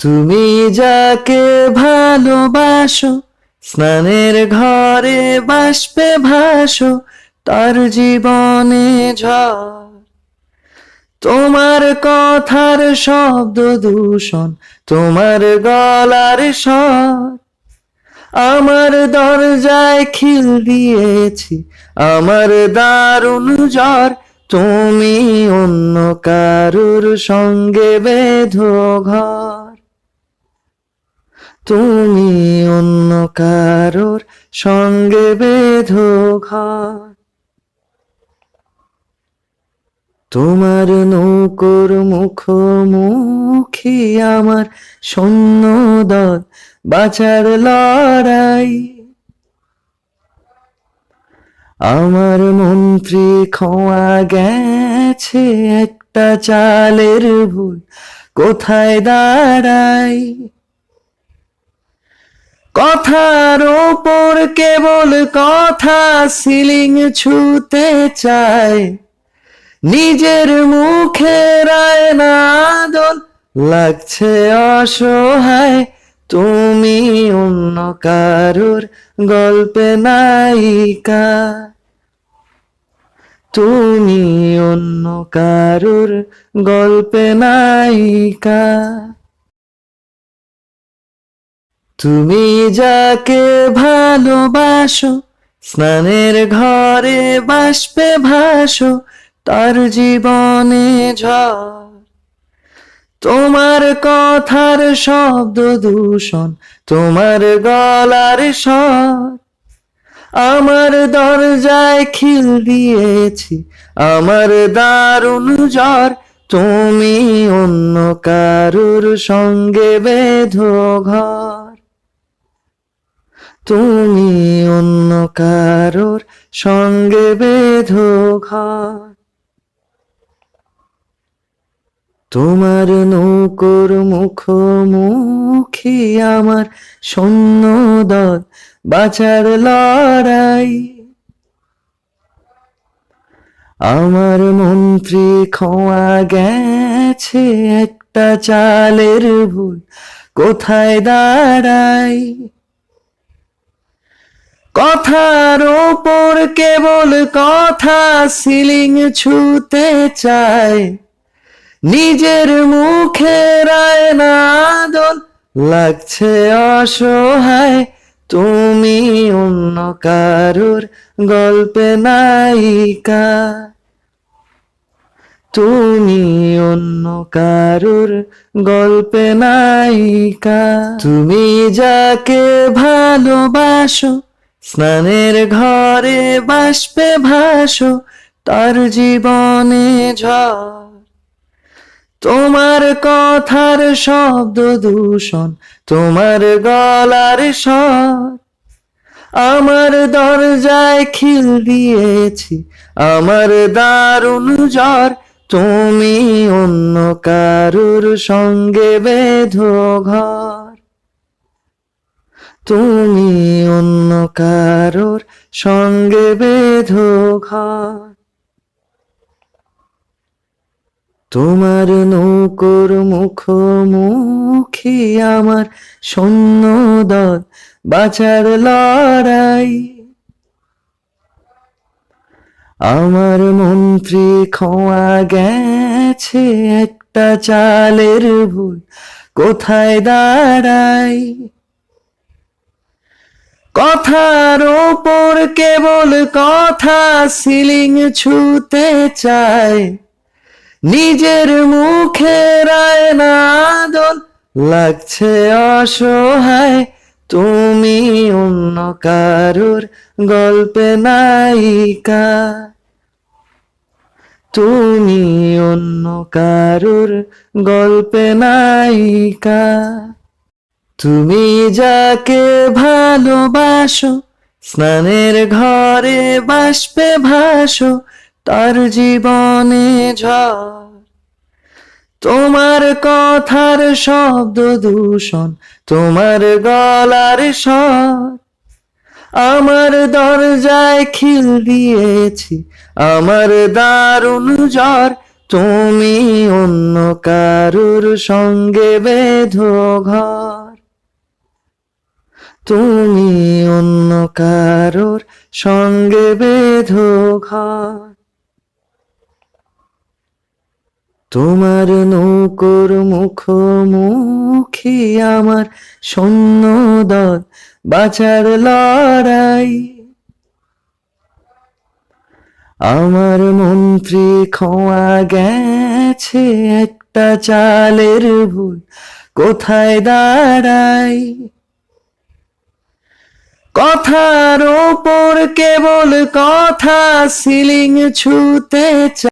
তুমি যাকে ভালোবাসো, স্নানের ঘরে বাষ্পে ভাসো, তার জীবনে ঝড়। তোমার কথার শব্দ দূষণ, তোমার গলার স্বর। আমার দরজায় খিল দিয়েছি, আমার দারুণ জ্বর। তুমি অন্য কারুর সঙ্গে বেঁধো ঘর। তুমি অন্য কারুর সঙ্গে বেঁধো ঘর। তোমার নৌকোর মুখোমুখি আমার সৈন্যদল, বাঁচার লড়াই। আমার মন্ত্রী খোয়া গেছে একটা চালের ভুল, কোথায় দাঁড়াই। কথার ওপর কেবল কথা, সিলিং ছুতে চায়। নিজের মুখের আয়না দোল লাগছে অসহায়। তুমি অন্য কারুর গল্পে নায়িকা। তুমি অন্য কারুর গল্পে নায়িকা। তুমি যাকে ভালোবাসো, স্নানের ঘরে বাষ্পে ভাসো, তার জীবনে ঝড়। তোমার কথার শব্দ দূষণ, তোমার গলার স্বর। আমার দরজায় খিল দিয়েছি, আমার দারুণ জ্বর। তুমি অন্য কারুর সঙ্গে বেঁধো ঘর। তুমি অন্য কারুর সঙ্গে বেঁধো ঘর। তোমার নৌকোর মুখোমুখি আমার সৈন্যদল, বাঁচার লড়াই। আমার মন্ত্রী খোয়া গেছে একটা চালের ভুল, কোথায় দাঁড়াই। কথার ওপর কেবল কথা, সিলিং ছুতে চায়। নিজের মুখের আয়না দোল লাগছে অসহায়। তুমি অন্য কারুর গল্পে নায়িকা। তুমি অন্য কারুর গল্পে নায়িকা। তুমি যাকে ভালোবাসো, স্নানের ঘরে বাষ্পে ভাসো, তার জীবনে ঝড়। তোমার কথার শব্দ দূষণ, তোমার গলার স্বর। আমার দরজায় খিল দিয়েছি, আমার দারুণ জ্বর। তুমি অন্য কারুর সঙ্গে বেঁধো ঘর। তুমি অন্য কারুর সঙ্গে বেঁধো ঘর। তোমার নৌকোর মুখোমুখি আমার সৈন্যদল, বাঁচার লড়াই। আমার মন্ত্রী খোয়া গেছে একটা চালের ভুল, কোথায় দাঁড়াই। কথার ওপর কেবল কথা, সিলিং ছুতে চায়। নিজের মুখের আয়না দোল লাগছে অসহায়। তুমি অন্য কারুর গল্পে নায়িকা। তুমি অন্য কারুর গল্পে নায়িকা। তুমি যাকে ভালোবাসো, স্নানের ঘরে বাষ্পে ভাসো, তার জীবনে ঝড়। তোমার কথার শব্দ দূষণ, তোমার গলার স্বর। আমার দরজায় খিল দিয়েছি, আমার দারুণ জ্বর। তুমি অন্য কারুর সঙ্গে বেঁধো ঘর, তুমি অন্য কারুর সঙ্গে বেঁধো ঘর। তোমার নৌকোর মুখোমুখি আমার সৈন্যদল, বাঁচার লড়াই। আমার মন্ত্রী খোয়া গেছে একটা চালের ভুল, কোথায় দাঁড়াই? কথার ওপর কেবল কথা, সিলিং ছুতে চাই।